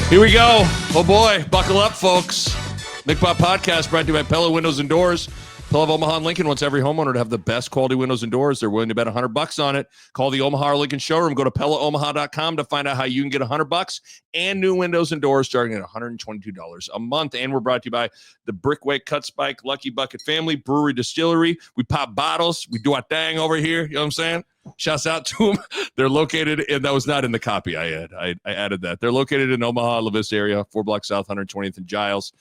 Here we go. Oh boy, buckle up, folks. Nick Bob Podcast brought to you by Pella Windows and Doors. Pella of Omaha and Lincoln wants every homeowner to have the best quality windows and doors. They're willing to bet $100 on it. Call the Omaha or Lincoln showroom. Go to PellaOmaha.com to find out how you can get $100 and new windows and doors starting at $122 a month. And we're brought to you by the Brickway Cut Spike Lucky Bucket Family Brewery Distillery. We pop bottles. We do our thing over here. You know what I'm saying? Shouts out to them. They're located in, that was not in the copy I added that. They're located in Omaha, La Vista area, 4 blocks south, 120th and Giles.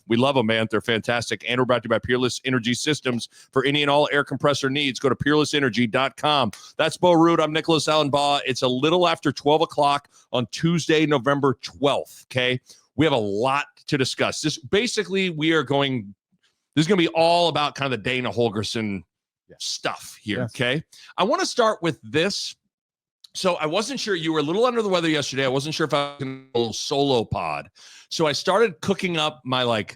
We love them, man. They're fantastic. And we're brought to you by Peerless Energy Systems. For any and all air compressor needs, go to peerlessenergy.com. That's Bo Ruud. I'm Nicholas Allen Bahe. It's a little after 12 o'clock on Tuesday, November 12th, okay? We have a lot to discuss. This is going to be all about kind of the Dana Holgorsen stuff here, yes. Okay? I want to start with this. So I wasn't sure, you were a little under the weather yesterday. I wasn't sure if I was in a little solo pod. So I started cooking up my like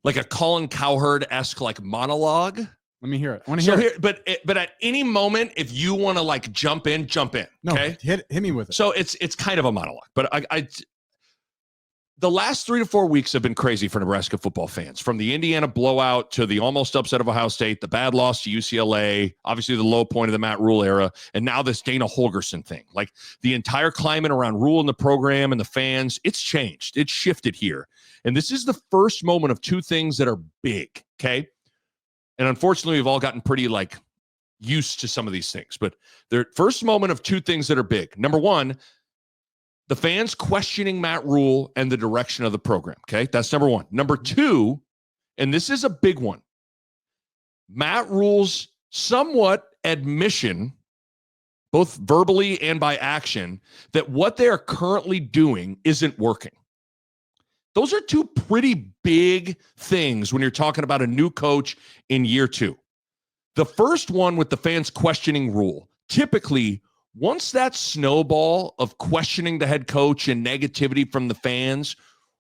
a Colin Cowherd-esque like monologue. Let me hear it. I want to hear it. But at any moment, if you want to like jump in. No, okay? Hit me with it. So it's kind of a monologue, but I the last 3 to 4 weeks have been crazy for Nebraska football fans. From the Indiana blowout to the almost upset of Ohio State, the bad loss to UCLA, obviously the low point of the Matt Rhule era, and now this Dana Holgorsen thing. Like the entire climate around Rhule and the program and the fans, it's changed. It's shifted here. And this is the first moment of two things that are big, okay? And unfortunately, we've all gotten pretty like used to some of these things. But the first moment of two things that are big. Number one, the fans questioning Matt Rhule and the direction of the program, okay? That's number one. Number two, and this is a big one, Matt Rhule's somewhat admission, both verbally and by action, that what they are currently doing isn't working. Those are two pretty big things when you're talking about a new coach in year two. The first one with the fans questioning Rhule, typically, once that snowball of questioning the head coach and negativity from the fans,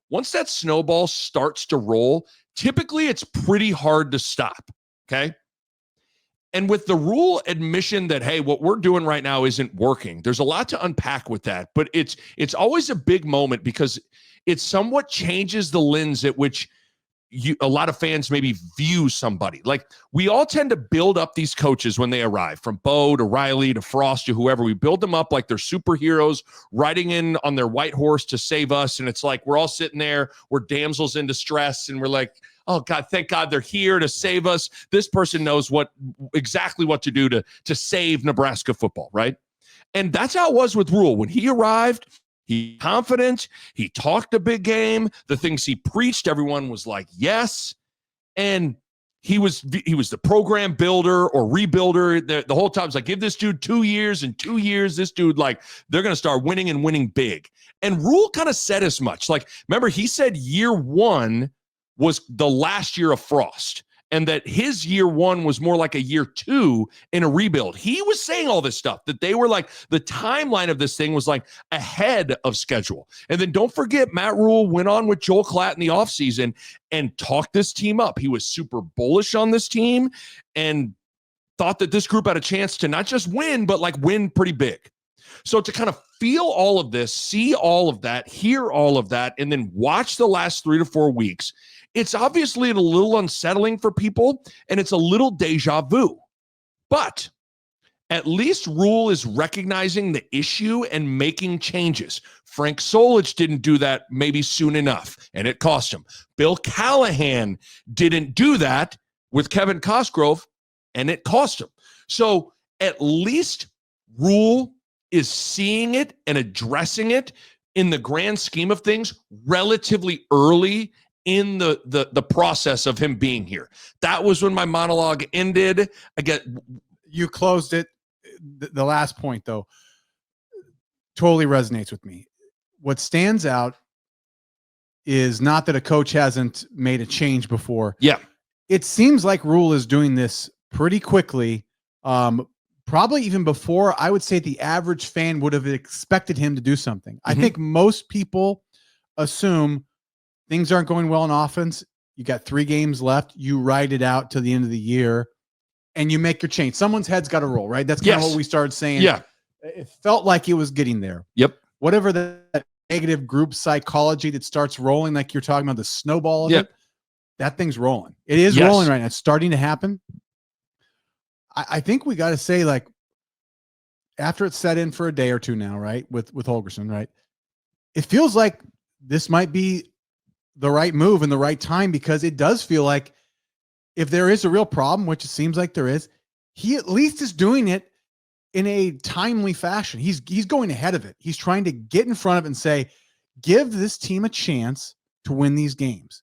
once that snowball starts to roll, typically it's pretty hard to stop, okay? And with the Rhule admission that, hey, what we're doing right now isn't working, there's a lot to unpack with that, but it's always a big moment because it somewhat changes the lens at which a lot of fans maybe view somebody. Like we all tend to build up these coaches when they arrive, from Bo to Riley to Frost to whoever. We build them up like they're superheroes riding in on their white horse to save us. And it's like we're all sitting there, we're damsels in distress, and we're like, oh God, thank God they're here to save us. This person knows exactly what to do to save Nebraska football, right? And that's how it was with Rhule. When he arrived, he confident, he talked a big game, the things he preached, everyone was like, yes. And he was the program builder or rebuilder. The whole time it's like, give this dude 2 years, and 2 years, this dude, like, they're going to start winning and winning big. And Rhule kind of said as much. Like, remember, he said year one was the last year of Frost, and that his year one was more like a year two in a rebuild. He was saying all this stuff, that they were like, the timeline of this thing was like ahead of schedule. And then don't forget, Matt Rhule went on with Joel Klatt in the offseason and talked this team up. He was super bullish on this team and thought that this group had a chance to not just win, but like win pretty big. So to kind of feel all of this, see all of that, hear all of that, and then watch the last 3 to 4 weeks, it's obviously a little unsettling for people, and it's a little deja vu. But at least Rhule is recognizing the issue and making changes. Frank Solich didn't do that maybe soon enough, and it cost him. Bill Callahan didn't do that with Kevin Cosgrove, and it cost him. So at least Rhule is seeing it and addressing it in the grand scheme of things relatively early in the process of him being here. That was when my monologue ended. You closed it. The last point, though, totally resonates with me. What stands out is not that a coach hasn't made a change before. Yeah. It seems like Rhule is doing this pretty quickly. Probably even before, I would say, the average fan would have expected him to do something. I think most people assume things aren't going well on offense. You got 3 games left. You ride it out to the end of the year, and you make your change. Someone's head's got to roll, right? That's kind of what we started saying. Yeah. It felt like it was getting there. Yep. Whatever that negative group psychology that starts rolling, like you're talking about the snowball of it, that thing's rolling. It is rolling right now. It's starting to happen. I think we got to say, like, after it's set in for a day or two now, right, with Holgorsen, right, it feels like this might be the right move and the right time, because it does feel like if there is a real problem, which it seems like there is, he at least is doing it in a timely fashion. He's going ahead of it. He's trying to get in front of it and say, give this team a chance to win these games.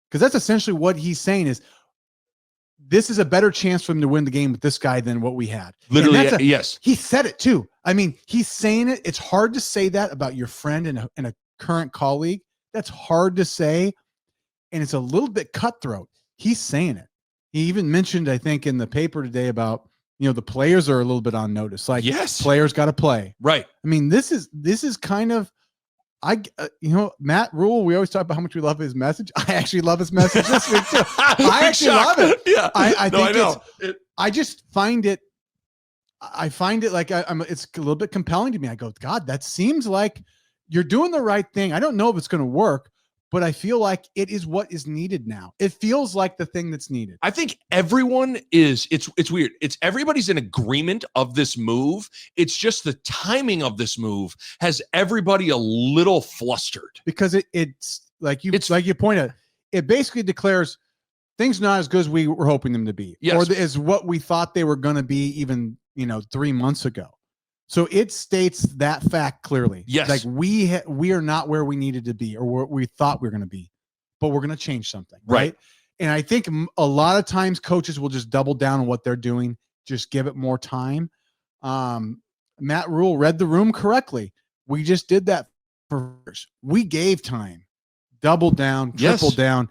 Because that's essentially what he's saying is, this is a better chance for him to win the game with this guy than what we had. Literally, yes. He said it too. I mean, he's saying it. It's hard to say that about your friend and a current colleague. That's hard to say. And it's a little bit cutthroat. He's saying it. He even mentioned, I think, in the paper today about, the players are a little bit on notice. Like, players got to play. Right. I mean, this is kind of, Matt Rhule, we always talk about how much we love his message. I actually love his message this week too. I actually love it. Yeah. I just find it, like it's a little bit compelling to me. I go, God, that seems like you're doing the right thing. I don't know if it's going to work, but I feel like it is what is needed now. It feels like the thing that's needed. I think everyone is, it's weird. everybody's in agreement of this move. It's just the timing of this move has everybody a little flustered. Because it's like you pointed out, it basically declares things not as good as we were hoping them to be. Yes. Or as what we thought they were going to be even, 3 months ago. So it states that fact clearly. Yes. Like we are not where we needed to be or where we thought we were going to be, but we're going to change something. Right. And I think a lot of times coaches will just double down on what they're doing. Just give it more time. Matt Rhule read the room correctly. We just did that first. We gave time, double down, triple down.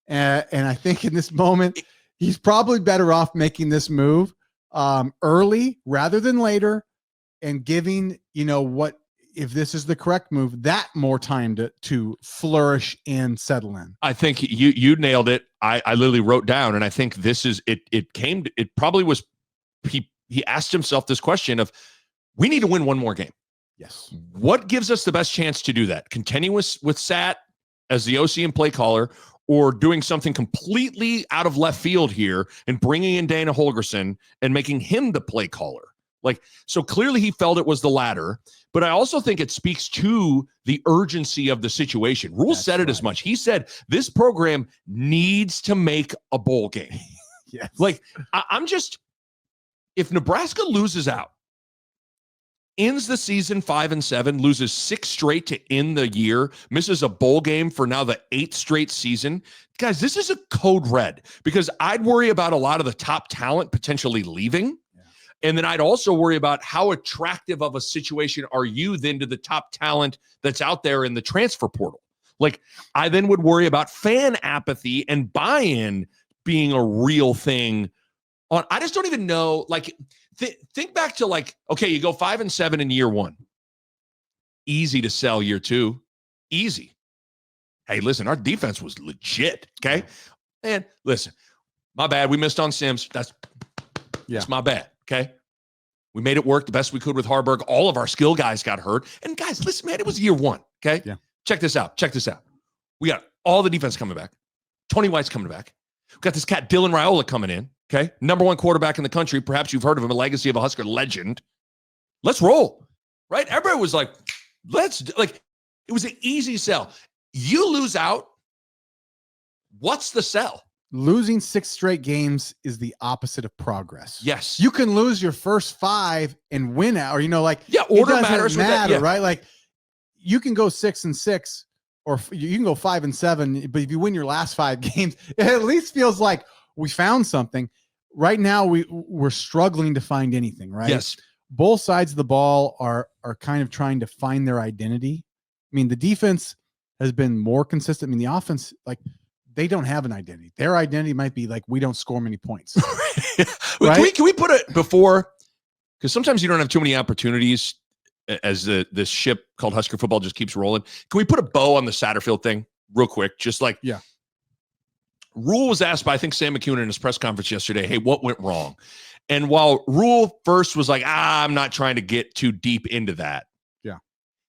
And I think in this moment, he's probably better off making this move early rather than later. And giving, what, if this is the correct move, that more time to flourish and settle in. I think you nailed it. I literally wrote down, and I think this is it. It probably was. He asked himself this question of, we need to win one more game. Yes. What gives us the best chance to do that? Continuous with Sat as the OC and play caller, or doing something completely out of left field here and bringing in Dana Holgorsen and making him the play caller? Like, so clearly he felt it was the latter, but I also think it speaks to the urgency of the situation. Rhule said it as much. He said, this program needs to make a bowl game. Yes. Like, I'm just, if Nebraska loses out, ends the season 5-7, loses 6 straight to end the year, misses a bowl game for now the 8th straight season, guys, this is a code red, because I'd worry about a lot of the top talent potentially leaving. And then I'd also worry about how attractive of a situation are you then to the top talent that's out there in the transfer portal. Like, I then would worry about fan apathy and buy-in being a real thing. I just don't even know. Like, think back to, like, okay, you go 5-7 in year 1. Easy to sell year 2. Easy. Hey, listen, our defense was legit. Okay. And listen, my bad. We missed on Sims. That's my bad. Okay. We made it work the best we could with Harburg. All of our skill guys got hurt. And guys, listen, man, it was year 1. Okay. Yeah. Check this out. We got all the defense coming back. Tony White's coming back. We got this cat, Dylan Raiola, coming in. Okay. Number 1 quarterback in the country. Perhaps you've heard of him, a legacy of a Husker legend. Let's roll. Right. Everybody was like, it was an easy sell. You lose out. What's the sell? Losing 6 straight games is the opposite of progress. Yes. You can lose your first 5 and win out, or, order matters. Right? Like, you can go 6-6, or you can go 5-7, but if you win your last 5 games, it at least feels like we found something. Right now, we're struggling to find anything, right? Yes. Both sides of the ball are kind of trying to find their identity. I mean, the defense has been more consistent. I mean, the offense, like, they don't have an identity. Their identity might be like, we don't score many points. Right? Can we put it before? Because sometimes you don't have too many opportunities as this ship called Husker football just keeps rolling. Can we put a bow on the Satterfield thing real quick? Just like, Rhule was asked by, I think, Sam McCune in his press conference yesterday, hey, what went wrong? And while Rhule first was like, I'm not trying to get too deep into that. Yeah.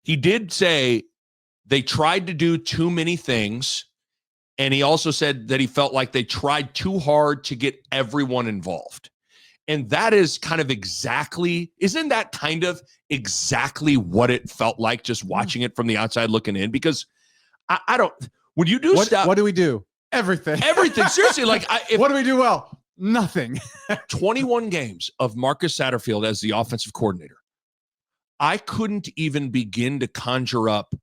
He did say they tried to do too many things. And he also said that he felt like they tried too hard to get everyone involved. And that is kind of isn't that kind of exactly what it felt like just watching it from the outside looking in? Because I don't, when you do stuff. What do we do? Everything. Everything. Seriously. Like, what do we do well? Nothing. 21 games of Marcus Satterfield as the offensive coordinator. I couldn't even begin to conjure up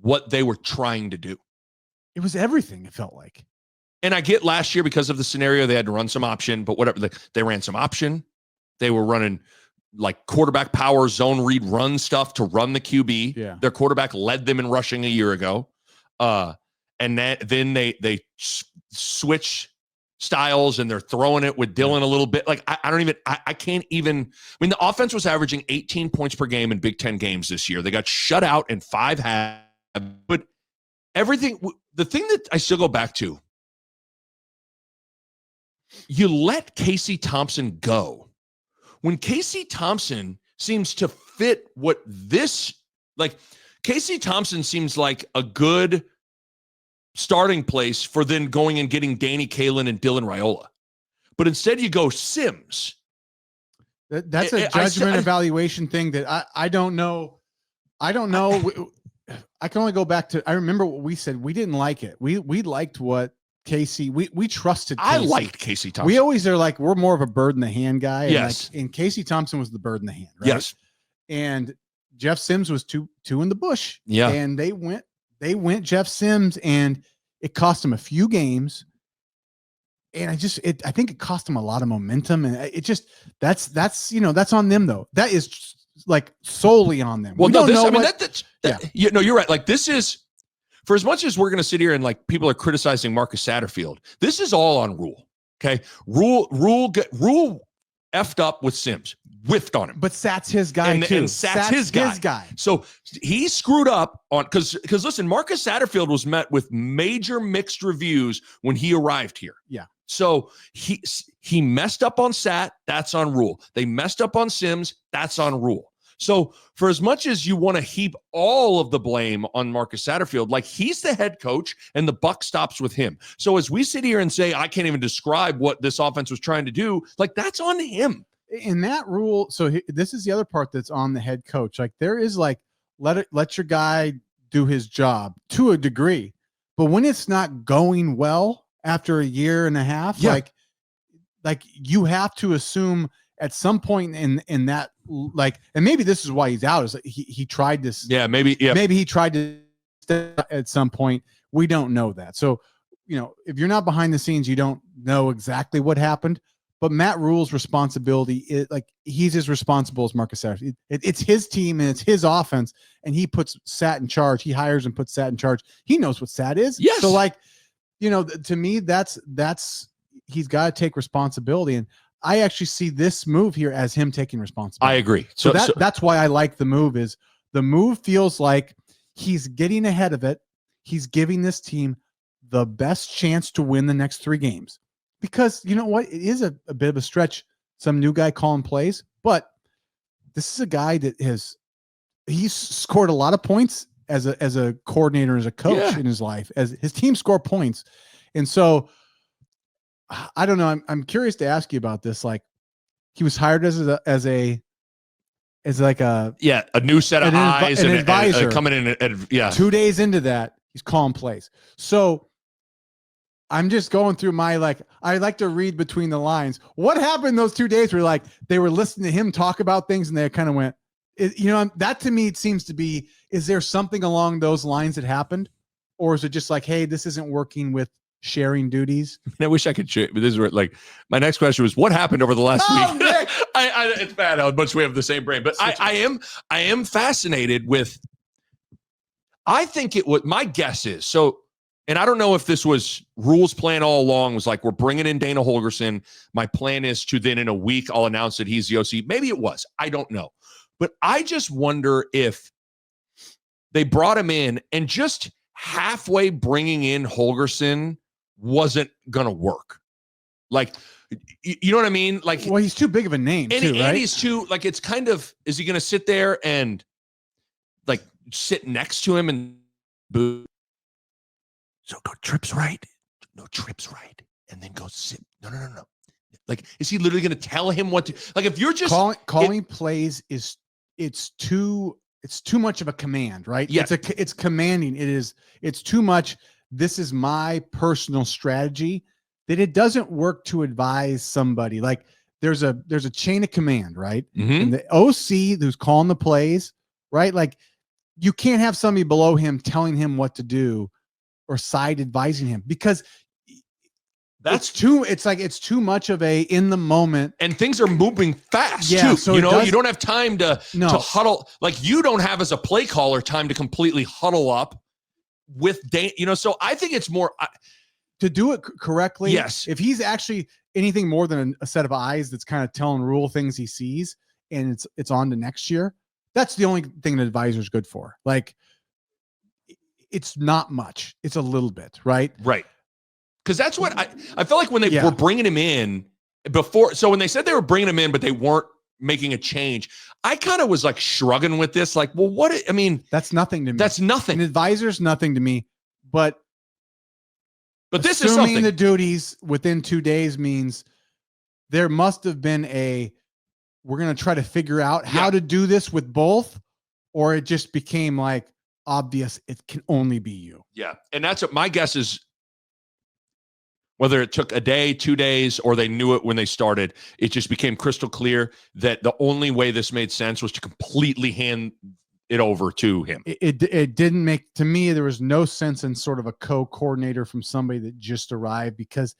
what they were trying to do. It was everything, it felt like. And I get last year because of the scenario, they had to run some option, but whatever. They ran some option. They were running like quarterback power, zone read, run stuff to run the QB. Yeah. Their quarterback led them in rushing a year ago. And then they switch styles and they're throwing it with Dylan a little bit. Like, I can't even, I mean, the offense was averaging 18 points per game in Big Ten games this year. They got shut out in 5 halves, but everything, the thing that I still go back to, you let Casey Thompson go. When Casey Thompson seems to fit what this, like, Casey Thompson seems like a good starting place for then going and getting Danny Kaelin and Dylan Raiola. But instead you go Sims. That's a judgment evaluation thing that I don't know. I don't know. I can only go back to, I remember what we said. We didn't like it. We liked what Casey, we trusted Casey. I liked Casey Thompson. We always are like, we're more of a bird in the hand guy. Yes. And Casey Thompson was the bird in the hand, right? Yes. And Jeff Sims was two in the bush. Yeah. And they went Jeff Sims, and it cost him a few games. And I think it cost him a lot of momentum. And it just, that's on them though. That is like solely on them. Well, you're right. Like, this is, for as much as we're going to sit here and like people are criticizing Marcus Satterfield, this is all on Rhule. Okay. Rhule effed up with Sims, whiffed on him. But Sat's his guy too. And Sat's his guy. So he screwed up on, because listen, Marcus Satterfield was met with major mixed reviews when he arrived here. Yeah. So he messed up on Sat, that's on Rhule. They messed up on Sims, that's on Rhule. So for as much as you want to heap all of the blame on Marcus Satterfield, like, he's the head coach and the buck stops with him. So as we sit here and say, I can't even describe what this offense was trying to do, like, that's on him. In that Rhule, so this is the other part that's on the head coach. Like, there is like, let your guy do his job to a degree. But when it's not going well after a year and a half, like you have to assume at some point in that, like, and maybe this is why he's out, is that he tried this. Yeah, maybe he tried to at some point. We don't know that. So, if you're not behind the scenes, you don't know exactly what happened. But Matt Rhule's responsibility is, like, he's as responsible as Marcus Satterfield. It's his team and it's his offense, and he puts Sat in charge. He hires and puts Sat in charge. He knows what Sat is. Yes. So, like, to me, that's he's got to take responsibility. And I actually see this move here as him taking responsibility. I agree. So that's why I like the move. Is the move feels like he's getting ahead of it. He's giving this team the best chance to win the next 3 games, because you know what? It is a bit of a stretch. Some new guy calling plays, but this is a guy that he's scored a lot of points as a coordinator, as a coach in his life, as his team score points. And so I don't know. I'm curious to ask you about this. Like, he was hired as a new set of eyes, an advisor coming in. And 2 days into that, he's calling plays. So I'm just going through I like to read between the lines. What happened those 2 days where, like, they were listening to him talk about things and they kind of went, that to me, it seems to be, is there something along those lines that happened? Or is it just like, hey, this isn't working with sharing duties? I wish I could share, but this is where, like, my next question was, what happened over the last week? It's bad how much we have the same brain, but I am fascinated with, I think my guess is, so, and I don't know if this was Rhule's plan all along, was like, we're bringing in Dana Holgorsen. My plan is to then in a week, I'll announce that he's the OC. Maybe it was, I don't know. But I just wonder if they brought him in and just halfway bringing in Holgorsen wasn't going to work. Like, you know what I mean? Like, well, he's too big of a name and, too, right? And he's too, like, it's kind of, is he going to sit there and like sit next to him and boo. So go trips right. No, trips right. And then go sit. No. Like, is he literally going to tell him what to, like, if you're just calling plays it's too much of a command, right? Yeah. It's commanding. It's too much. This is my personal strategy that it doesn't work to advise somebody. Like there's a chain of command, right? Mm-hmm. And the OC who's calling the plays, right? Like you can't have somebody below him telling him what to do or side advising him because it's too much of a in the moment, and things are moving fast too. So you don't have time to huddle. Like you don't have as a play caller time to completely huddle up with so I think it's more to do it correctly. Yes. If he's actually anything more than a set of eyes that's kind of telling Rhule things he sees and it's on to next year, that's the only thing an advisor is good for. Like it's not much. It's a little bit, right? Right. Because that's what I felt like when they were bringing him in before. So when they said they were bringing him in, but they weren't making a change, I kind of was like shrugging with this. Like, well, that's nothing to me. That's nothing. An advisor's nothing to me. But this is something. The duties within 2 days means there must have been we're going to try to figure out how to do this with both, or it just became like obvious it can only be you. Yeah. And that's what my guess is. Whether it took a day, 2 days, or they knew it when they started, it just became crystal clear that the only way this made sense was to completely hand it over to him. It didn't make, to me, there was no sense in sort of a co-coordinator from somebody that just arrived because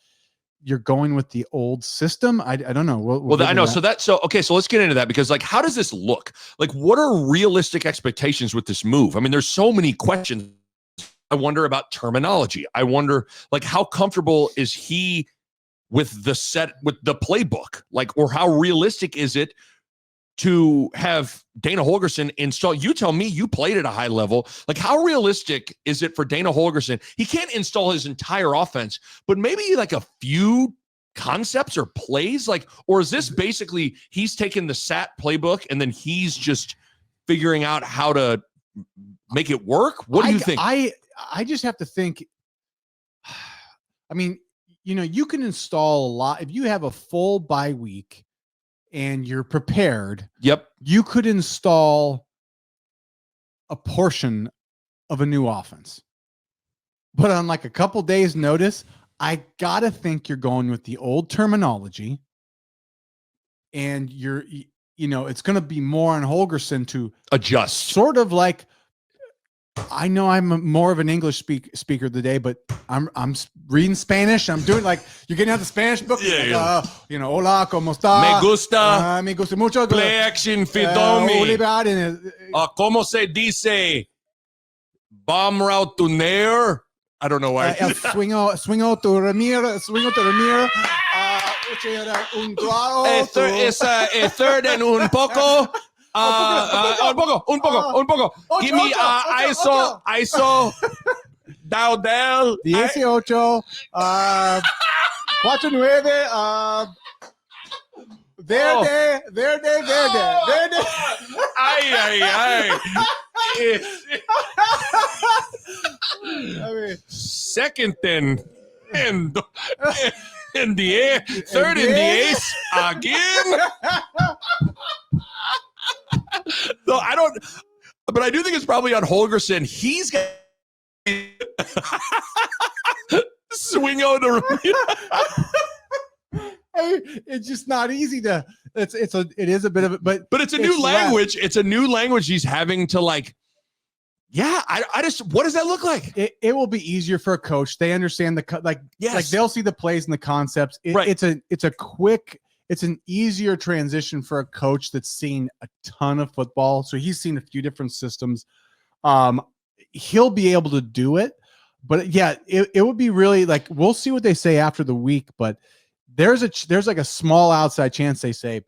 you're going with the old system. I don't know. I know. So let's get into that because like, how does this look? Like, what are realistic expectations with this move? I mean, there's so many questions. I wonder about terminology. I wonder, like, how comfortable is he with the playbook? Like, or how realistic is it to have Dana Holgorsen install? You tell me, you played at a high level. Like, how realistic is it for Dana Holgorsen? He can't install his entire offense, but maybe like a few concepts or plays, like, or is this basically he's taking the SAT playbook and then he's just figuring out how to make it work? What do you think? I just have to think. I mean, you can install a lot. If you have a full bye week and you're prepared, you could install a portion of a new offense. But on like a couple days notice, I got to think you're going with the old terminology and it's going to be more on Holgorsen to adjust. Sort of like, I know I'm more of an English speaker today, but I'm reading Spanish. I'm doing like you're getting out the Spanish book. Hola, ¿cómo está? Me gusta mucho. Play action, Fidomi. ¿Cómo se dice? Bomb route to Nair. I don't know why. Swingo to Ramir. Es a third and un poco. Un poco. Give me ISO Dowdell. 18, 49, verde. Ay. Second and in the air, third in the ace again. No, I don't, but I do think it's probably on Holgorsen. He's got swing over. It's just not easy to. It is a bit of it, but it's a new language. It's a new language. He's having to like. Yeah, I just. What does that look like? It will be easier for a coach. They understand like they'll see the plays and the concepts. It's an easier transition for a coach that's seen a ton of football. So he's seen a few different systems. He'll be able to do it, but yeah, it would be really like, we'll see what they say after the week, but there's like a small outside chance they say,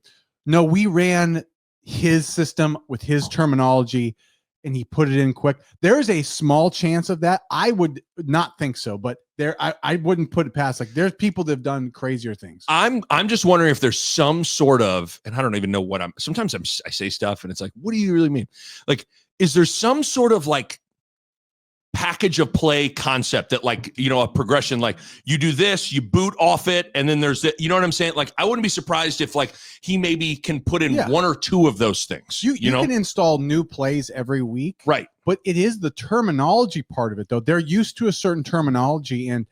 no, we ran his system with his terminology and he put it in quick. There is a small chance of that. I would not think so, but I wouldn't put it past. Like, there's people that have done crazier things. I'm just wondering if there's some sort of, and I don't even know what sometimes I say stuff and it's like, what do you really mean? Like, is there some sort of like package of play concept that like, a progression, like you do this, you boot off it. And then there's you know what I'm saying? Like, I wouldn't be surprised if like he maybe can put in one or two of those things. You can install new plays every week. Right. But it is the terminology part of it though. They're used to a certain terminology. And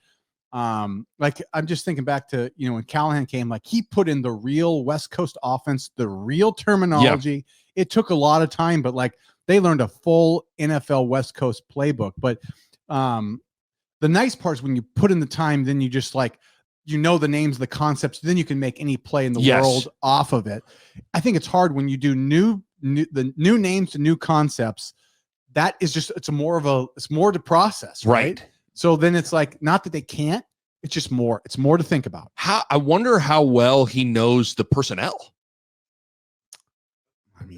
like, I'm just thinking back to, when Callahan came, like he put in the real West Coast offense, the real terminology. Yeah. It took a lot of time, but like, they learned a full NFL West Coast playbook. But the nice part is when you put in the time, then you just like, the names, the concepts, then you can make any play in the world off of it. I think it's hard when you do the new names to new concepts. That is just, it's more to process. Right. So then it's like, not that they can't, it's just more, it's more to think about. I wonder how well he knows the personnel.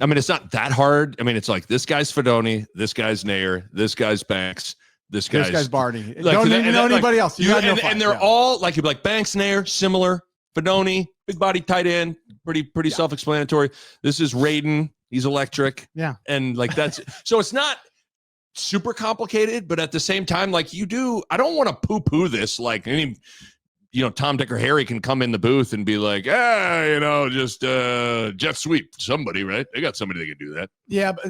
I mean, it's not that hard. I mean, it's like this guy's Fedoni, this guy's Nair, this guy's Banks, this guy's Barney. Like, don't even know anybody else. And they're all like, you'd be like Banks, Nair, similar. Fedoni, big body, tight end, pretty self-explanatory. This is Raiden. He's electric. Yeah. And like that's so it's not super complicated, but at the same time, like I don't want to poo-poo this. Like any, Tom, Dick, or Harry can come in the booth and be like, just jet sweep somebody, right? They got somebody that can do that. Yeah, but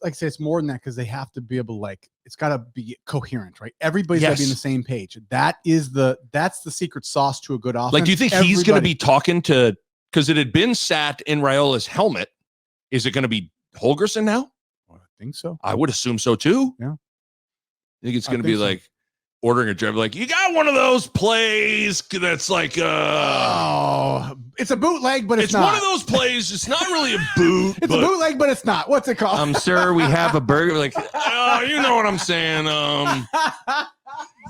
like I say, it's more than that because they have to be able to it's got to be coherent, right? Everybody's got to be on the same page. That's the secret sauce to a good offense. Like, do you think he's going to be talking to, because it had been sat in Raiola's helmet. Is it going to be Holgorsen now? I think so. I would assume so too. Yeah. I think it's going to be like ordering a driver, like, you got one of those plays that's like it's a bootleg, but it's not. One of those plays. It's not really a boot. It's a bootleg, but it's not. What's it called? Sir, we have a burger. Like, you know what I'm saying.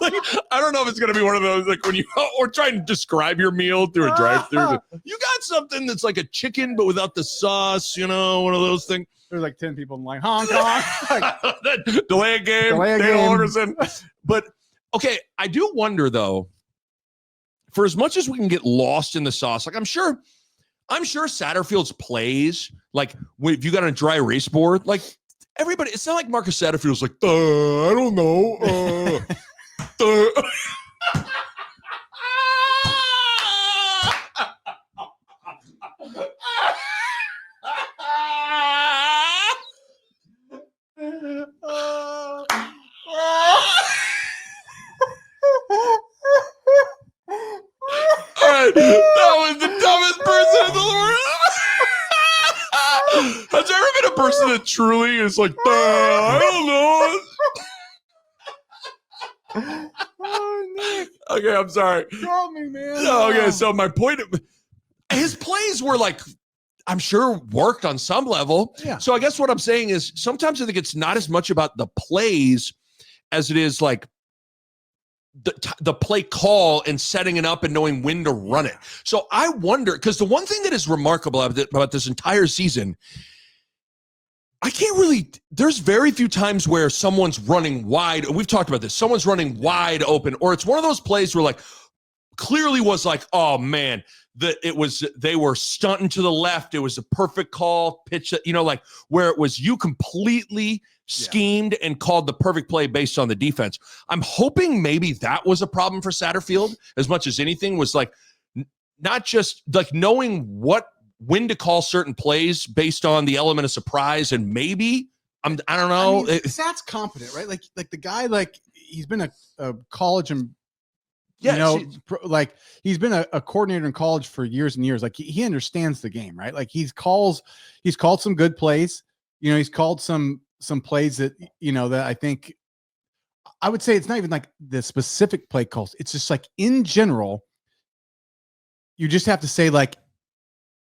Like, I don't know if it's gonna be one of those like when you or try and describe your meal through a drive-through. You got something that's like a chicken but without the sauce. One of those things. There's like 10 people in line. Hong Kong. Delay a game. Holgorsen. But okay, I do wonder though, for as much as we can get lost in the sauce, like I'm sure Satterfield's plays, like if you got a dry erase board, like everybody, it's not like Marcus Satterfield's like, I don't know. That was the dumbest person in the world. Has there ever been a person that truly is like, I don't know? Nick. Okay, I'm sorry. Call me, man. No, okay, so my point, his plays were like, I'm sure worked on some level. Yeah. So I guess what I'm saying is sometimes I think it's not as much about the plays as it is like the play call and setting it up and knowing when to run it. So I wonder, because the one thing that is remarkable about this entire season, there's very few times where someone's running wide. We've talked about this. Someone's running wide open, or it's one of those plays where like clearly was like, oh man, they were stunting to the left. It was a perfect call pitch, like where it was you completely schemed and called the perfect play based on the defense. I'm hoping maybe that was a problem for Satterfield as much as anything, was like not just like knowing when to call certain plays based on the element of surprise, and maybe I don't know. Sat's competent, right? Like the guy, like he's been a college and he's been a coordinator in college for years and years. Like he understands the game, right? Like he's called some good plays. He's called some plays that, that I think I would say it's not even like the specific play calls. It's just like in general, you just have to say like,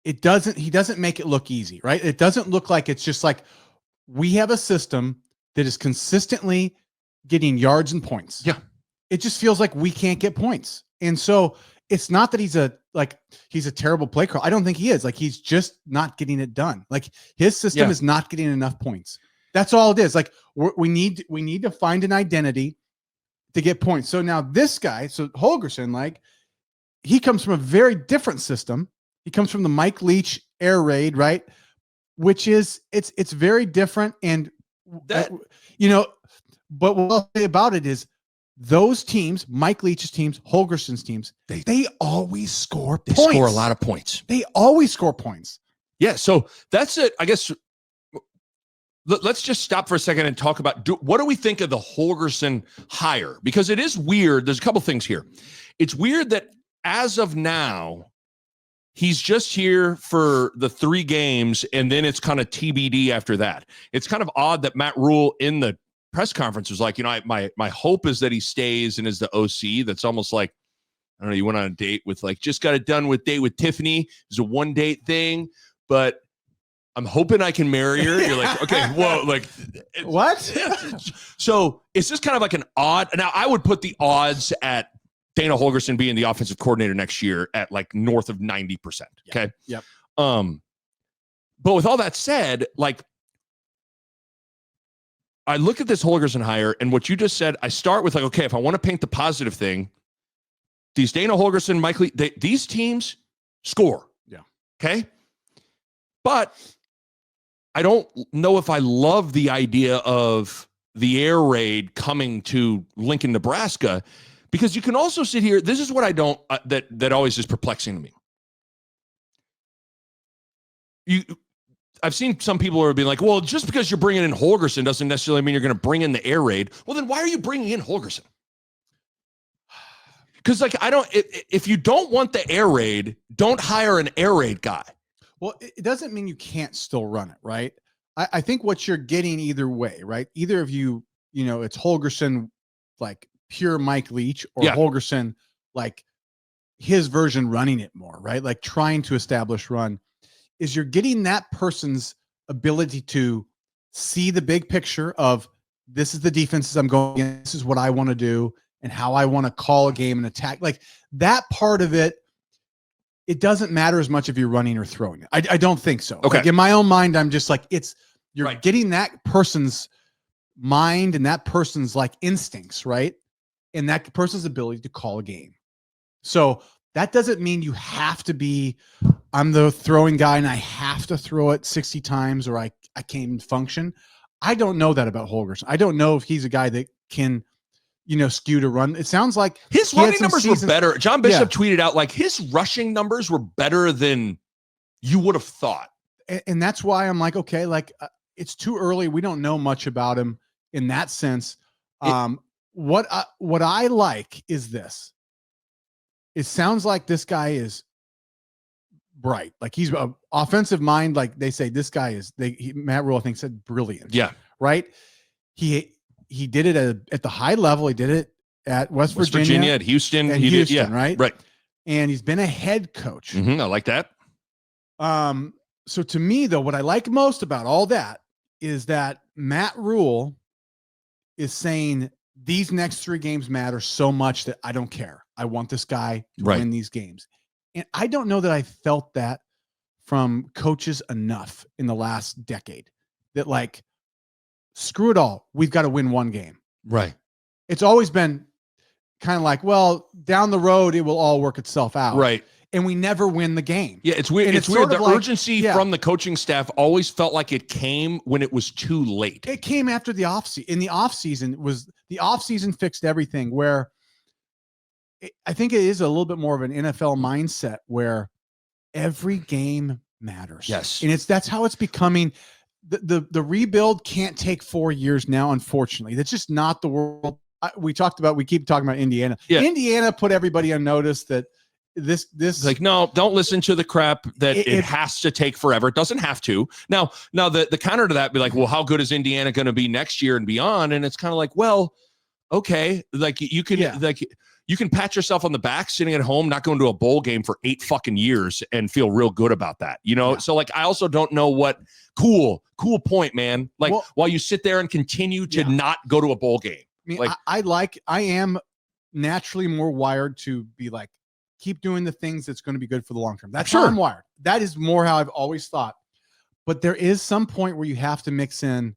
he doesn't make it look easy, right? It doesn't look like it's just like we have a system that is consistently getting yards and points. Yeah. It just feels like we can't get points. And so it's not that he's a terrible play caller. I don't think he is. Like he's just not getting it done. Like his system is not getting enough points. That's all it is. Like we need to find an identity to get points. So now this guy, Holgorsen, like he comes from a very different system. He comes from the Mike Leach air raid, right? Which is it's very different. And But what I'll say about it is those teams, Mike Leach's teams, Holgorsen's teams, they always score points. They score a lot of points. They always score points. Yeah, so that's it. I guess let's just stop for a second and talk about what do we think of the Holgorsen hire? Because it is weird. There's a couple things here. It's weird that as of now, he's just here for the 3 games, and then it's kind of TBD after that. It's kind of odd that Matt Rhule in the press conference was like, my hope is that he stays and is the OC. That's almost like, I don't know, you went on a date with just got it done with date with Tiffany. It was a 1-date thing, but I'm hoping I can marry her. You're like, okay, whoa, what? So it's just kind of like an odd. Now I would put the odds at Dana Holgorsen being the offensive coordinator next year at north of 90%. Okay. Yep. But with all that said, I look at this Holgorsen hire and what you just said, I start with okay, if I want to paint the positive thing, these Dana Holgorsen, Mike Lee, these teams score. Yeah. Okay. But I don't know if I love the idea of the air raid coming to Lincoln, Nebraska, because you can also sit here. This is what I don't, that always is perplexing to me. I've seen some people are being like, well, just because you're bringing in Holgorsen doesn't necessarily mean you're going to bring in the air raid. Well, then why are you bringing in Holgorsen? Because if you don't want the air raid, don't hire an air raid guy. Well, it doesn't mean you can't still run it, right? I think what you're getting either way, right? Either of you, it's Holgorsen, pure Mike Leach, or Holgorsen, his version running it more, right? Trying to establish run, is you're getting that person's ability to see the big picture of this is the defenses I'm going against, this is what I want to do, and how I want to call a game and attack. That part of it, it doesn't matter as much if you're running or throwing it. I don't think so. Okay. In my own mind, I'm just you're right. getting that person's mind and that person's instincts, right? And that person's ability to call a game. So that doesn't mean you have to be, I'm the throwing guy and I have to throw it 60 times or I can't even function. I don't know that about Holgorsen. I don't know if he's a guy that can, skew to run. It sounds like his running numbers were better. John Bishop tweeted out his rushing numbers were better than you would have thought. And that's why I'm okay, it's too early. We don't know much about him in that sense. What I like is this. It sounds like this guy is bright. He's an offensive mind. They say this guy is, Matt Rhule, I think, said brilliant. Yeah. Right. He did it at the high level. He did it at West Virginia, at Houston. And Houston, right? Right. And he's been a head coach. Mm-hmm, I like that. So to me, though, what I like most about all that is that Matt Rhule is saying these next 3 games matter so much that I don't care. I want this guy to win these games. And I don't know that I felt that from coaches enough in the last decade that screw it all. We've got to win 1 game. Right. It's always been kind of well, down the road, it will all work itself out. Right. And we never win the game. Yeah, it's weird. And it's weird. The urgency from the coaching staff always felt like it came when it was too late. It came after the offseason. In the offseason, the offseason fixed everything, where I think it is a little bit more of an NFL mindset where every game matters. Yes. And that's how it's becoming. The rebuild can't take 4 years now, unfortunately. That's just not the world. We keep talking about Indiana. Yeah. Indiana put everybody on notice that this no, don't listen to the crap that it has to take forever. It doesn't have to. Now the counter to that be well, how good is Indiana going to be next year and beyond? And it's kind of well, okay, you can you can pat yourself on the back sitting at home, not going to a bowl game for 8 fucking years and feel real good about that. So I also don't know what cool point, man. While you sit there and continue to not go to a bowl game. I am naturally more wired to be keep doing the things that's going to be good for the long term. That's how I'm wired. That is more how I've always thought. But there is some point where you have to mix in,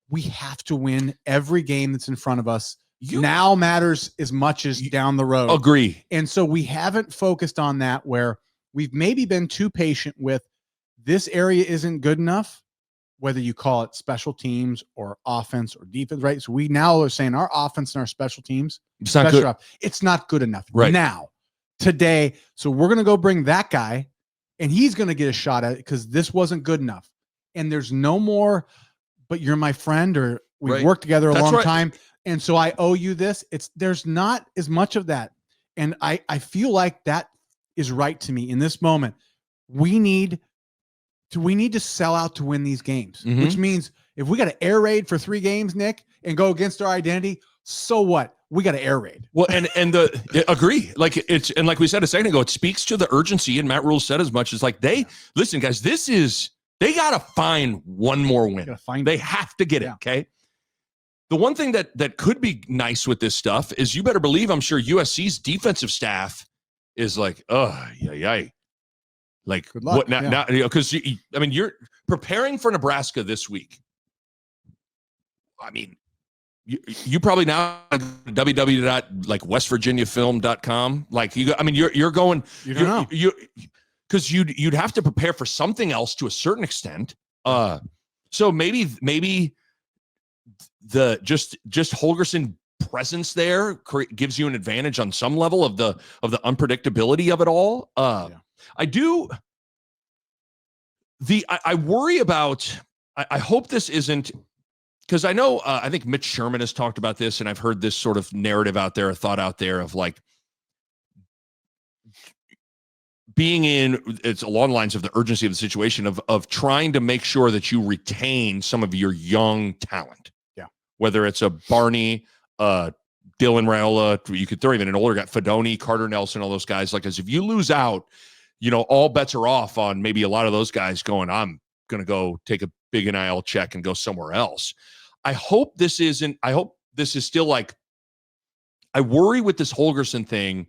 we have to win every game that's in front of us. Now matters as much as down the road. Agree. And so we haven't focused on that, where we've maybe been too patient with this area isn't good enough. whether you call it special teams or offense or defense, right? So we now are saying our offense and our special teams, It's not good. It's not good enough Right now, today. So we're going to go bring that guy, and he's going to get a shot at it because this wasn't good enough. And there's no more, but you're my friend, or we've worked together a long time. And so I owe you this. There's not as much of that. And I feel like that is right to me in this moment. We need to sell out to win these games, which means if we got to air raid for 3 games, Nick, and go against our identity, so what? We got to air raid. Well, agree. Like like we said a second ago, it speaks to the urgency, and Matt Rhule said as much as like listen, guys, they got to find one more win. They have to get it. Okay. The one thing that could be nice with this stuff is you better believe, I'm sure USC's defensive staff is like, like what now? Now, because I mean, you're preparing for Nebraska this week. I mean, you probably now www.westvirginiafilm.com. Like you're going. You don't know. Because you'd have to prepare for something else to a certain extent. So maybe the just Holgorsen presence there gives you an advantage on some level of the unpredictability of it all. I do. I worry about. I hope this isn't, because I know I think Mitch Sherman has talked about this, and I've heard this sort of narrative out there, a thought out there of like being it's along the lines of the urgency of the situation of trying to make sure that you retain some of your young talent. Yeah. Whether it's a Barney, Dylan Raiola, you could throw even an older guy, Fedoni, Carter Nelson, all those guys. Like, as if you lose out, all bets are off on maybe a lot of those guys going, I'm going to go take a big NIL check and go somewhere else. I hope this is still like, I worry with this Holgorsen thing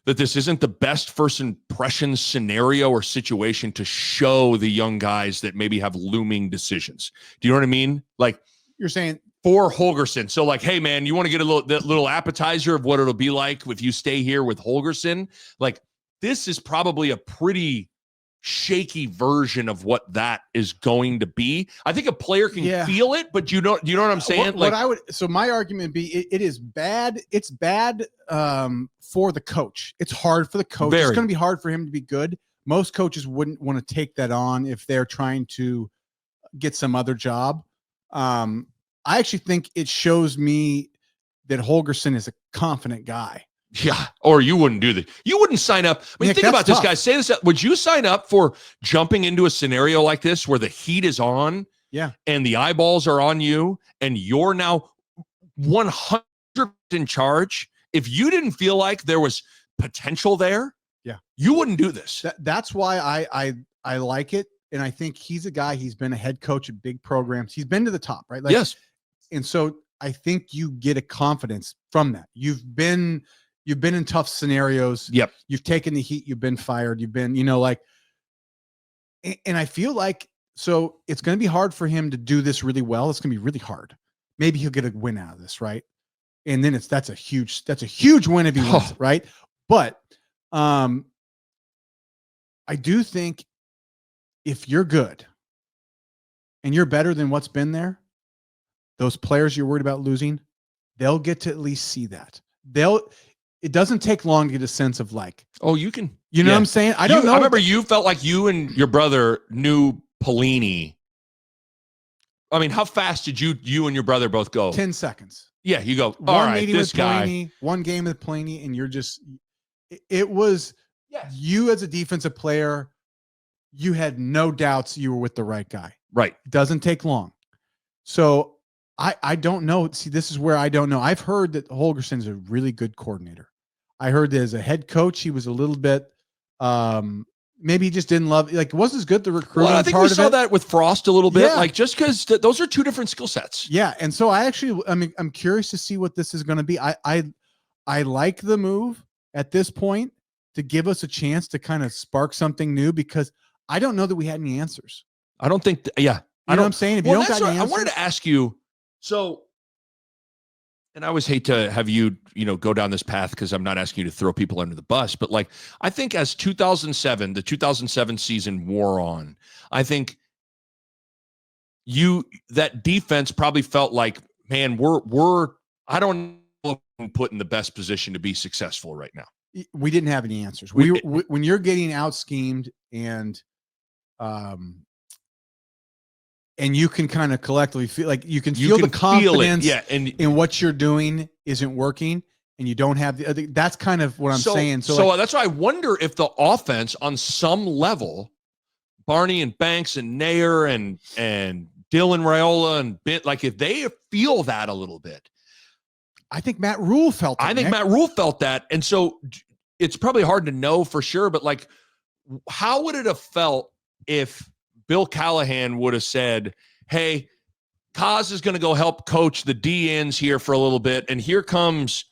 that this isn't the best first impression scenario or situation to show the young guys that maybe have looming decisions. Do you know what I mean? Like, you're saying for Holgorsen. So like, hey man, you want to get a little appetizer of what it'll be like if you stay here with Holgorsen? Like, this is probably a pretty shaky version of what that is going to be. I think a player can feel it, but you know what I'm saying? So my argument would be it is bad. It's bad for the coach. It's hard for the coach. It's going to be hard for him to be good. Most coaches wouldn't want to take that on if they're trying to get some other job. I actually think it shows me that Holgorsen is a confident guy. Yeah, or you wouldn't do that. You wouldn't sign up. I mean, Nick, think about this, guys. Say this. Would you sign up for jumping into a scenario like this where the heat is on? Yeah. And the eyeballs are on you, and you're now 100% in charge? If you didn't feel like there was potential there, you wouldn't do this. That's why I like it. And I think he's a guy, he's been a head coach at big programs. He's been to the top, right? Like, yes. And so I think you get a confidence from that. You've been in tough scenarios. Yep. You've taken the heat. You've been fired. You've been, and I feel like, so it's going to be hard for him to do this really well. It's going to be really hard. Maybe he'll get a win out of this, right? And then that's a huge win if he wins, right? But I do think if you're good and you're better than what's been there, those players you're worried about losing, they'll get to at least see that. It doesn't take long to get a sense of like, oh, you can, you know what I'm saying? I don't know. I remember you felt like you and your brother knew Pelini. I mean, how fast did you and your brother both go? 10 seconds. Yeah. You go, all right, this guy. Pelini, one game with Pelini, and you're just, it was you as a defensive player, you had no doubts you were with the right guy. Right. It doesn't take long. So I don't know. See, this is where I don't know. I've heard that Holgorsen's a really good coordinator. I heard that as a head coach, he was a little bit, maybe he just didn't love, like, it wasn't as good the recruiting. Well, I think part we saw that with Frost a little bit, like, just because those are two different skill sets. Yeah. And so I'm curious to see what this is going to be. I like the move at this point to give us a chance to kind of spark something new, because I don't know that we had any answers. I don't think, you know what I'm saying? If you don't got any answers, I wanted to ask you, so, and I always hate to have you, go down this path because I'm not asking you to throw people under the bus, but like, I think as the 2007 season wore on, I think that defense probably felt like, man, we're I don't know if we're put in the best position to be successful right now. We didn't have any answers. When you're getting out schemed and you can kind of collectively feel like you can feel the confidence in what you're doing isn't working, and you don't have that's kind of what I'm saying. So that's why I wonder if the offense on some level, Barney and Banks and Nair and Dylan Raiola and Bint, like if they feel that a little bit. I think Matt Rhule felt it. Matt Rhule felt that. And so it's probably hard to know for sure, but like, how would it have felt if Bill Callahan would have said, hey, Kaz is going to go help coach the DNs here for a little bit, and here comes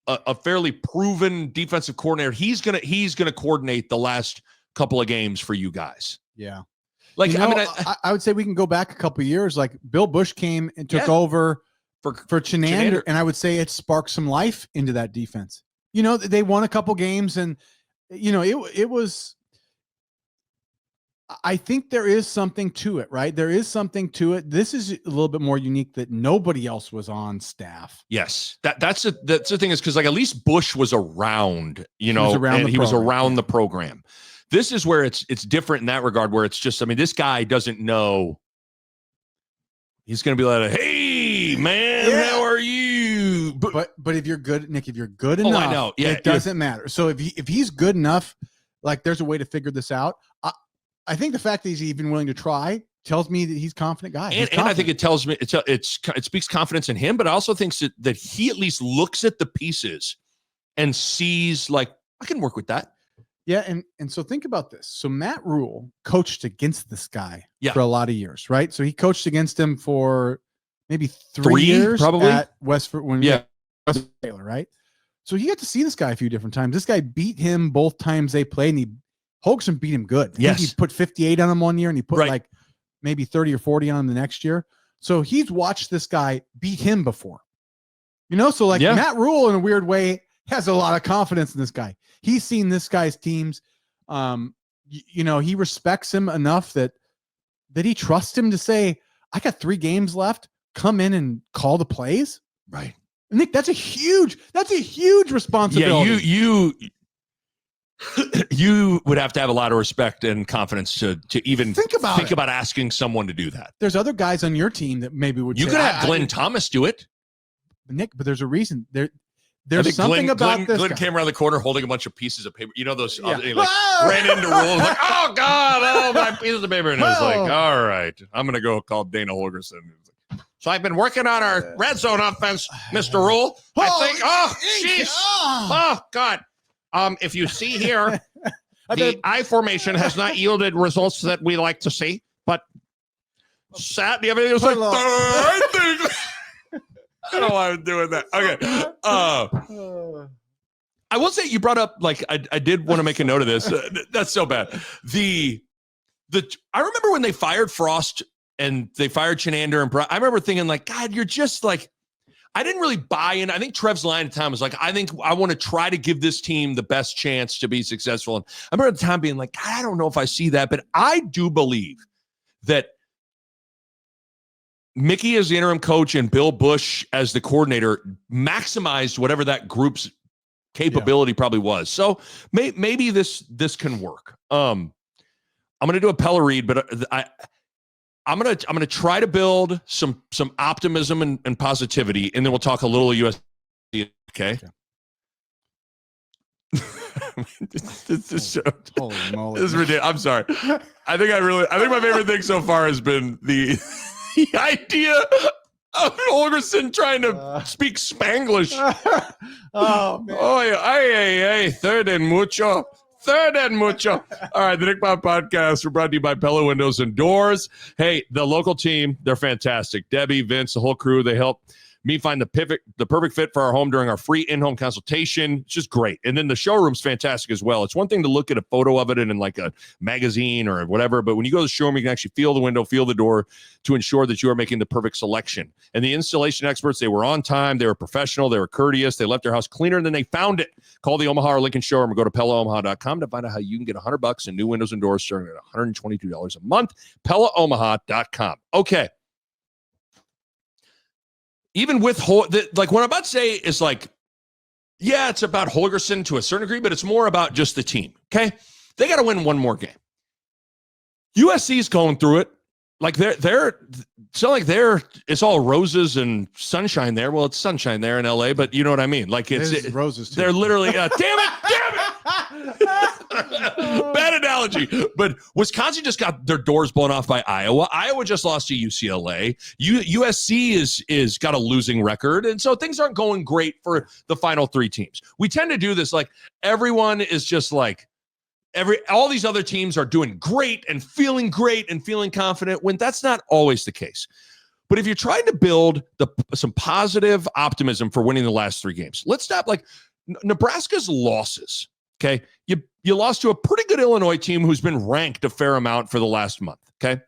a fairly proven defensive coordinator. He's gonna coordinate the last couple of games for you guys. Yeah. Like, I would say we can go back a couple of years. Like Bill Bush came and took over for Chenander, and I would say it sparked some life into that defense. They won a couple games, and it was. I think there is something to it, right? There is something to it. This is a little bit more unique that nobody else was on staff. Yes, that's the thing is because like at least Bush was around, he was around the program. This is where it's different in that regard, where it's just, I mean, this guy doesn't know. He's going to be like, hey, man, how are you? But if you're good, Nick, if you're good enough, I know. Yeah, it doesn't matter. So if he's good enough, like there's a way to figure this out. I think the fact that he's even willing to try tells me that he's a confident guy. And I think it tells me it speaks confidence in him, but I also think that he at least looks at the pieces and sees like, I can work with that. Yeah, and so think about this. So Matt Rhule coached against this guy for a lot of years, right? So he coached against him for maybe three years probably at Westford West Taylor, right? So he got to see this guy a few different times. This guy beat him both times they played, and Holgorsen beat him good. I think he put 58 on him one year, and he put like maybe 30 or 40 on him the next year. So he's watched this guy beat him before. So like Matt Rhule in a weird way has a lot of confidence in this guy. He's seen this guy's teams. He respects him enough that he trusts him to say, I got 3 games left. Come in and call the plays. Right. Nick, that's a huge responsibility. Yeah, you would have to have a lot of respect and confidence to even think about asking someone to do that. There's other guys on your team that maybe would. You could have Glenn Thomas do it, Nick, but there's a reason. There's something about this. Glenn came around the corner holding a bunch of pieces of paper. Those ran into Rhule. Like, oh God, my pieces of paper, and it was like, all right, I'm gonna go call Dana Holgorsen. So I've been working on our red zone offense, Mr. Rhule. I think. Oh, jeez. Oh God. If you see here, the I formation has not yielded results that we like to see, but sadly, everything was like, I don't know why I'm doing that. Okay. I will say you brought up, like, I did want to make a note of this. That's so bad. I remember when they fired Frost and they fired Chenander, and I remember thinking like, God, you're just like, I didn't really buy in. I think Trev's line at the time was like, I think I want to try to give this team the best chance to be successful. And I remember at the time being like, I don't know if I see that, but I do believe that Mickey as the interim coach and Bill Bush as the coordinator maximized whatever that group's capability probably was. So maybe this can work. I'm going to do a Pella read, but I'm gonna try to build some optimism and positivity, and then we'll talk a little USC. Okay. This is holy moly. This is ridiculous. I'm sorry. I think my favorite thing so far has been the idea of Holgorsen trying to speak Spanglish. Oh man. Oh yeah. Third and mucho. All right, the Nick Bob Podcast, we're brought to you by Pella Windows and Doors. Hey, the local team, they're fantastic. Debbie, Vince, the whole crew, they help me find the perfect fit for our home during our free in-home consultation. It's just great. And then the showroom's fantastic as well. It's one thing to look at a photo of it in like a magazine or whatever, but when you go to the showroom, you can actually feel the window, feel the door to ensure that you are making the perfect selection. And the installation experts, they were on time, they were professional, they were courteous, they left their house cleaner than they found it. Call the Omaha or Lincoln showroom or go to PellaOmaha.com to find out how you can get $100 in new windows and doors starting at $122 a month. PellaOmaha.com. Okay. Even with like what I'm about to say is like, yeah, it's about Holgorsen to a certain degree, but it's more about just the team. Okay, they got to win one more game. USC's going through it. Like it's not like it's all roses and sunshine there. Well, it's sunshine there in LA, but you know what I mean. Like it's roses too. They're literally damn it. Bad analogy. But Wisconsin just got their doors blown off by Iowa. Iowa just lost to UCLA. USC is got a losing record, and so things aren't going great for the final three teams. We tend to do this like everyone is just like all these other teams are doing great and feeling confident when that's not always the case. But if you're trying to build some positive optimism for winning the last three games, let's stop like Nebraska's losses. Okay. You lost to a pretty good Illinois team who's been ranked a fair amount for the last month. Okay.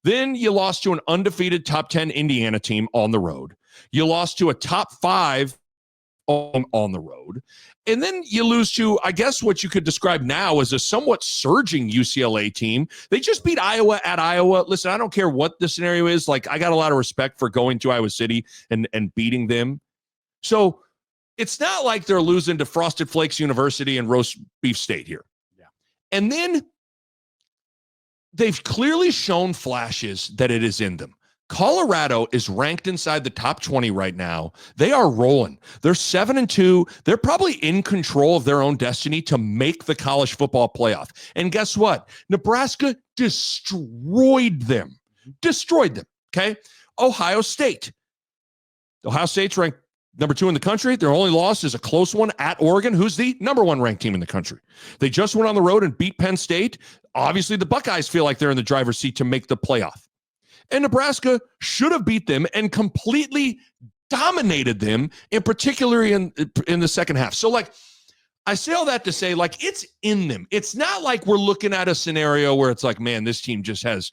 Then you lost to an undefeated top 10 Indiana team on the road. You lost to a top 5 on the road. And then you lose to, I guess, what you could describe now as a somewhat surging UCLA team. They just beat Iowa at Iowa. Listen, I don't care what the scenario is. Like, I got a lot of respect for going to Iowa City and beating them. So it's not like they're losing to Frosted Flakes University and Roast Beef State here. Yeah. And then they've clearly shown flashes that it is in them. Colorado is ranked inside the top 20 right now. They are rolling. They're 7-2. They're probably in control of their own destiny to make the college football playoff. And guess what? Nebraska destroyed them. Okay? Ohio State's ranked number 2 in the country. Their only loss is a close one at Oregon, who's the number 1 ranked team in the country. They just went on the road and beat Penn State. Obviously, the Buckeyes feel like they're in the driver's seat to make the playoff. And Nebraska should have beat them and completely dominated them, in particular in the second half. So, like, I say all that to say, like, it's in them. It's not like we're looking at a scenario where it's like, man, this team just has.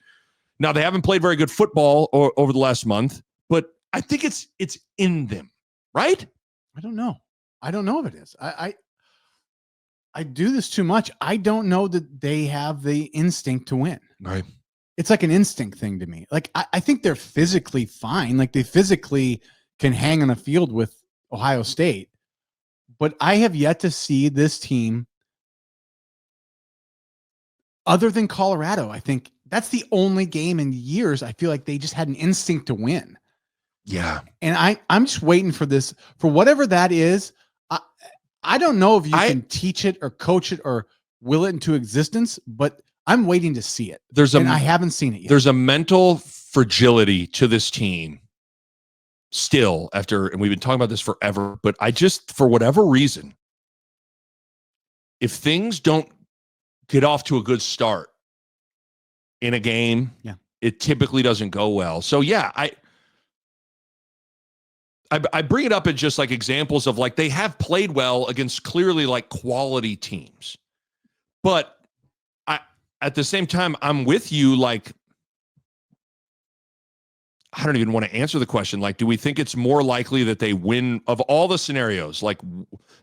Now, they haven't played very good football over the last month, but I think it's in them, right? I don't know if it is. I do this too much. I don't know that they have the instinct to win. Right. It's like an instinct thing to me. Like, I think they're physically fine. Like, they physically can hang on a field with Ohio State. But I have yet to see this team, other than Colorado. I think that's the only game in years I feel like they just had an instinct to win. Yeah. And I'm just waiting for this, for whatever that is. I don't know if you can teach it or coach it or will it into existence, but I'm waiting to see it. I haven't seen it yet. There's a mental fragility to this team still and we've been talking about this forever, but I just, for whatever reason, if things don't get off to a good start in a game, it typically doesn't go well. So yeah, I bring it up as just like examples of like, they have played well against clearly like quality teams, but at the same time, I'm with you. Like, I don't even want to answer the question. Like, do we think it's more likely that they win of all the scenarios? Like,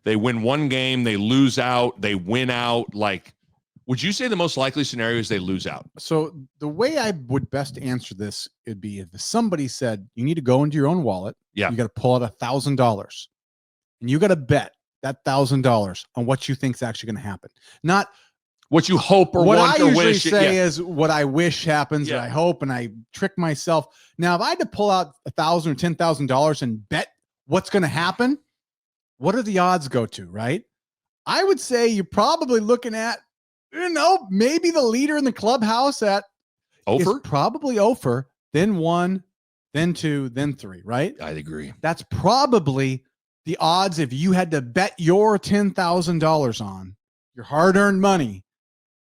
they win one game, they lose out, they win out. Like, would you say the most likely scenario is they lose out? So the way I would best answer this would be if somebody said, you need to go into your own wallet. Yeah. You got to pull out $1,000 and you got to bet that $1,000 on what you think is actually going to happen. Not what you hope or what want I or usually wish. say is what I wish happens, and I hope, and I trick myself. Now, if I had to pull out $1,000 or $10,000 and bet what's going to happen, what are the odds go to, right? I would say you're probably looking at, maybe the leader in the clubhouse at Ofer? Is probably Ofer, then 1, then 2, then 3, right? I agree. That's probably the odds if you had to bet your $10,000 on your hard-earned money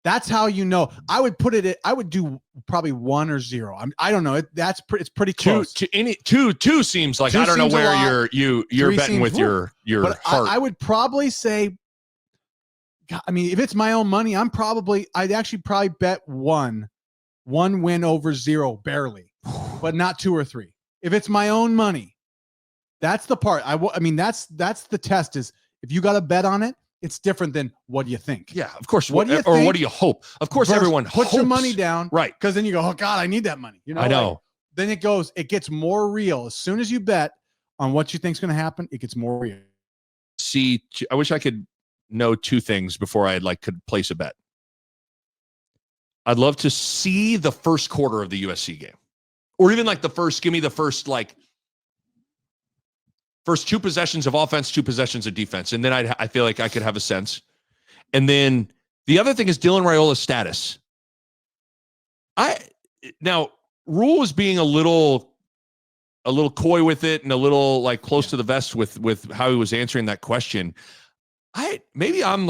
That's how you know. I would put it. I would do probably 1 or 0. I don't know. It's pretty close. Two seems like, Two I don't know seems a where lot. you're Three betting seems, with your but heart. I would probably say, I mean, if it's my own money, I'd actually probably bet one win over 0, barely, but not 2 or 3. If it's my own money, that's the part. I mean, that's the test. Is if you got to bet on it, it's different than what do you think? Yeah, of course. What do you or think? what do you hope? Of course, everyone put your hopes. money down, right? Because then you go, oh God, I need that money. You know, I know. Then it gets more real as soon as you bet on what you think's going to happen. It gets more real. See, I wish I could know 2 things before I could place a bet. I'd love to see the first quarter of the USC game, or even give me the first 2 possessions of offense, 2 possessions of defense, and then I feel like I could have a sense. And then the other thing is Dylan Raiola's status. Now Rhule is being a little coy with it and a little close to the vest with how he was answering that question. I'm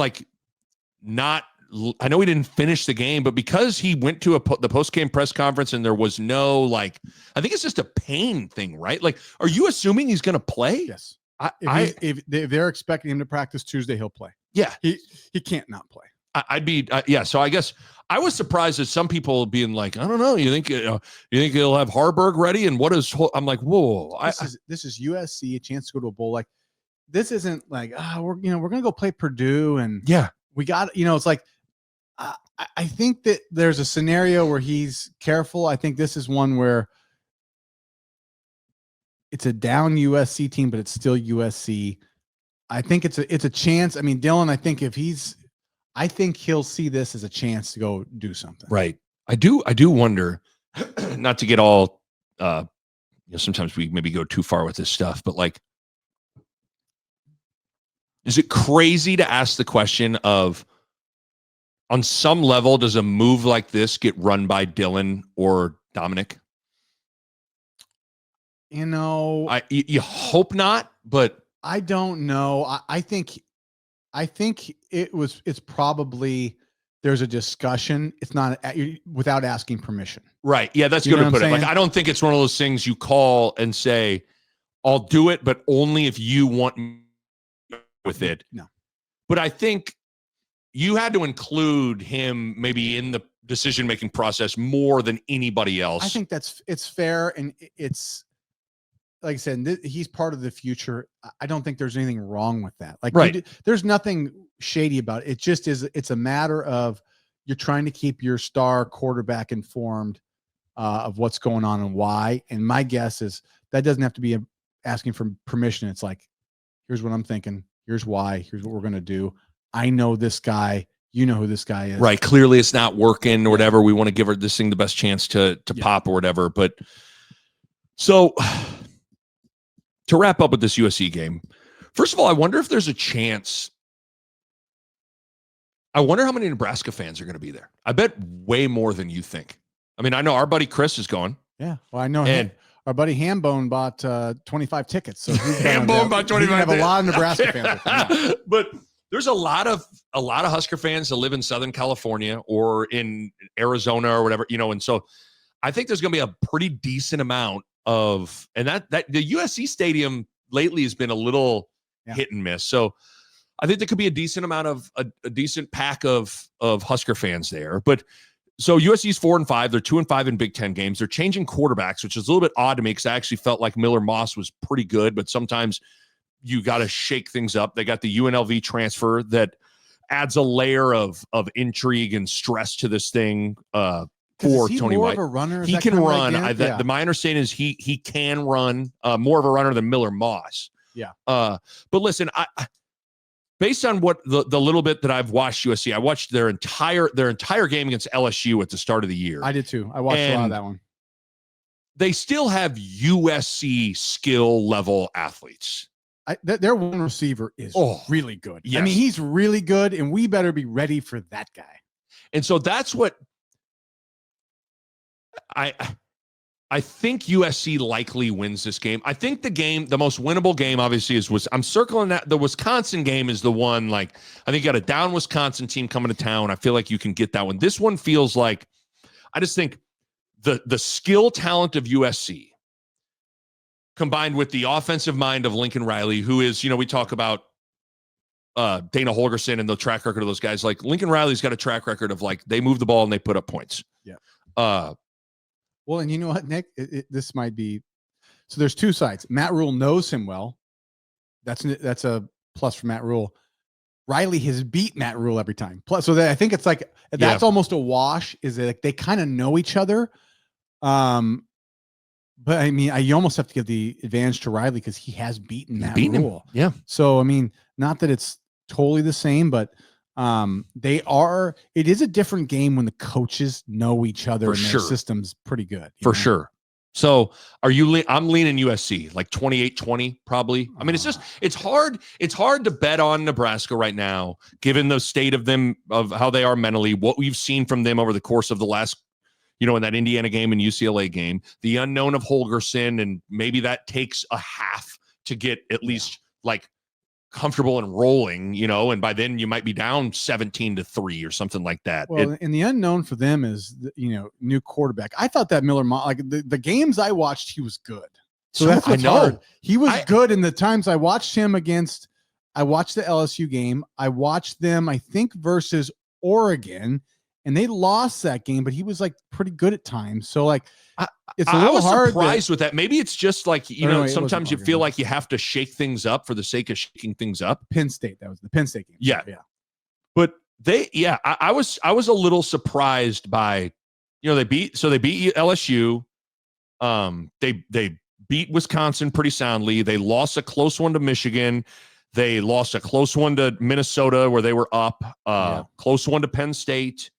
not. I know he didn't finish the game, but because he went to the post-game press conference and there was no I think it's just a pain thing, right? Are you assuming he's going to play? Yes. If they're expecting him to practice Tuesday, he'll play. Yeah. He can't not play. I'd be So I guess I was surprised at some people being like, I don't know. You think he'll have Harburg ready? And what is? I'm like, whoa. This is USC, a chance to go to a bowl. This isn't we're gonna go play Purdue and we got it's like. I think that there's a scenario where he's careful. I think this is one where it's a down USC team, but it's still USC. I think it's a chance. I mean, Dylan, I think he'll see this as a chance to go do something. Right. I do wonder, not to get all, sometimes we maybe go too far with this stuff, but is it crazy to ask the question of, on some level, does a move like this get run by Dylan or Dominic? You hope not, but I don't know. I think it's probably there's a discussion. It's not without asking permission. Right. Yeah, that's good to put it. I don't think it's one of those things you call and say, I'll do it, but only if you want me with it. No. But I think you had to include him maybe in the decision-making process more than anybody else. I think it's fair, and it's like I said, he's part of the future. I don't think there's anything wrong with that. Right. There's nothing shady about it. It just is. It's a matter of you're trying to keep your star quarterback informed of what's going on and why. And my guess is that doesn't have to be asking for permission. It's like, here's what I'm thinking. Here's why. Here's what we're going to do. I know this guy. You know who this guy is. Right. Clearly it's not working or whatever. We want to give this thing the best chance to pop or whatever. But so to wrap up with this USC game, first of all, I wonder if there's a chance. I wonder how many Nebraska fans are going to be there. I bet way more than you think. I mean, I know our buddy Chris is going. Yeah. Well, I know our buddy Hambone bought 25 tickets. So Hambone bought 25 tickets. Have a lot of Nebraska fans. But there's a lot of Husker fans that live in Southern California or in Arizona or whatever, and so I think there's going to be a pretty decent amount of, and that the USC stadium lately has been a little hit and miss. So I think there could be a decent amount of a decent pack of Husker fans there. But so USC's 4-5, they're 2-5 in Big Ten games. They're changing quarterbacks, which is a little bit odd to me because I actually felt like Miller Moss was pretty good, but sometimes you got to shake things up. They got the UNLV transfer that adds a layer of intrigue and stress to this thing for Tony White. Of a runner? He can run. My understanding is he can run more of a runner than Miller Moss. Yeah. But listen, I based on what the little bit that I've watched USC, I watched their entire game against LSU at the start of the year. I did too. I watched a lot of that one. They still have USC skill level athletes. Their one receiver is really good. Yes. I mean, he's really good, and we better be ready for that guy. And so that's what I think USC likely wins this game. I think the most winnable game, obviously, was I'm circling that. The Wisconsin game is the one, like, I think you got a down Wisconsin team coming to town. I feel like you can get that one. This one feels like, I just think the skill talent of USC combined with the offensive mind of Lincoln Riley, who is, we talk about Dana Holgorsen and the track record of those guys. Like, Lincoln Riley's got a track record of, like, they move the ball and they put up points. Yeah. Well, and you know what, Nick? This might be so. There's two sides. Matt Rhule knows him well. That's a plus for Matt Rhule. Riley has beat Matt Rhule every time. Plus, so I think it's like that's almost a wash. Is that like they kind of know each other? But I mean, you almost have to give the advantage to Riley because he has beaten Matt Rhule. Yeah. So I mean, not that it's totally the same, but it is a different game when the coaches know each other and their system's pretty good. For sure. So I'm leaning USC like 28-20 probably. I mean, it's hard to bet on Nebraska right now, given the state of them, of how they are mentally, what we've seen from them over the course of the last, in that Indiana game and UCLA game, the unknown of Holgorsen, and maybe that takes a half to get at least like comfortable and rolling, and by then you might be down 17-3 or something like that. Well, and the unknown for them is, new quarterback. I thought that Miller, like the games I watched, he was good. So that's what's hard. He was good in the times I watched him against. I watched the LSU game. I watched them, I think, versus Oregon, and they lost that game, but he was like pretty good at times. So like, it's a little hard. I was surprised with that. Maybe it's just like, sometimes you feel like you have to shake things up for the sake of shaking things up. Penn State, that was the Penn State game. Yeah. But I was a little surprised by, they beat LSU. They beat Wisconsin pretty soundly. They lost a close one to Michigan. They lost a close one to Minnesota where they were up. Close one to Penn State.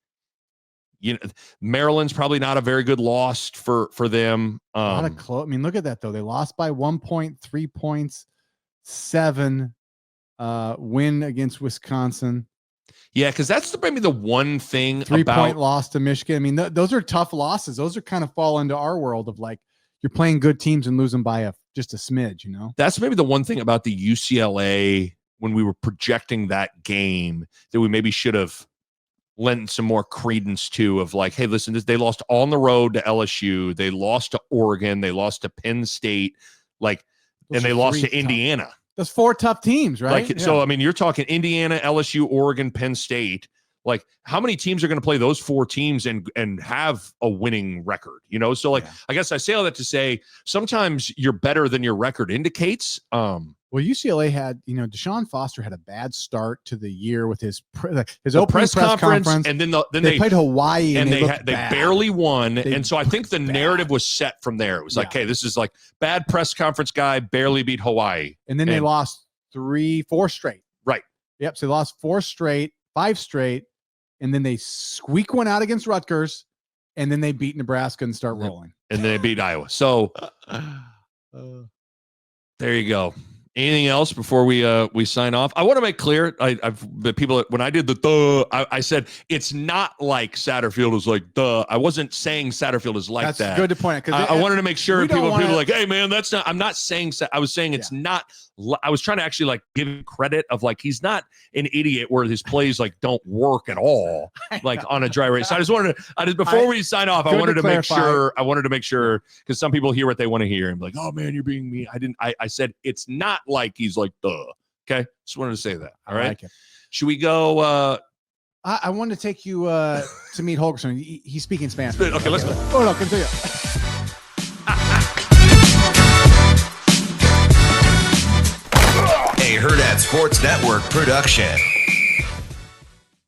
Maryland's probably not a very good loss for them. I mean, look at that though. They lost by 1 point, 3 points, 7 win against Wisconsin. Yeah, because that's maybe the one thing. 3-point loss to Michigan. I mean, those are tough losses. Those are kind of fall into our world of like you're playing good teams and losing by just a smidge. That's maybe the one thing about the UCLA when we were projecting that game that we maybe should have lent some more credence to, of like, hey, listen, they lost on the road to LSU, they lost to Oregon, they lost to Penn State, like, and they lost to Indiana. That's 4 tough teams, right? Like, so I mean, you're talking Indiana, LSU, Oregon, Penn State. Like, how many teams are going to play those 4 teams and have a winning record? So like, I guess I say all that to say sometimes you're better than your record indicates. Well, UCLA had, Deshaun Foster had a bad start to the year with his opening press conference, and then they played Hawaii and they barely won, and so I think the narrative was set from there. It was like, hey, this is like bad press conference guy, barely beat Hawaii, and then they lost 4 straight. Right. Yep. So they lost 5 straight, and then they squeak one out against Rutgers, and then they beat Nebraska and start rolling, and then they beat Iowa. So there you go. Anything else before we sign off? I want to make clear, the people, when I did I said it's not like Satterfield is like I wasn't saying Satterfield is like that. That's good to point out, because I wanted to make sure people are like, hey man, that's not. I'm not saying. I was saying it's not. I was trying to actually like give him credit of like he's not an idiot where his plays like don't work at all, like on a dry race. So I just wanted to. Before we sign off, I wanted to make sure. I wanted to make sure, because some people hear what they want to hear and be like, oh man, you're being mean. I said it's not like he's like okay. Just wanted to say that. All right. Like, should we go? I wanted to take you to meet Holgorsen. He's speaking Spanish. Okay, let's go. Oh no, continue. A Hurrdat Sports Network production.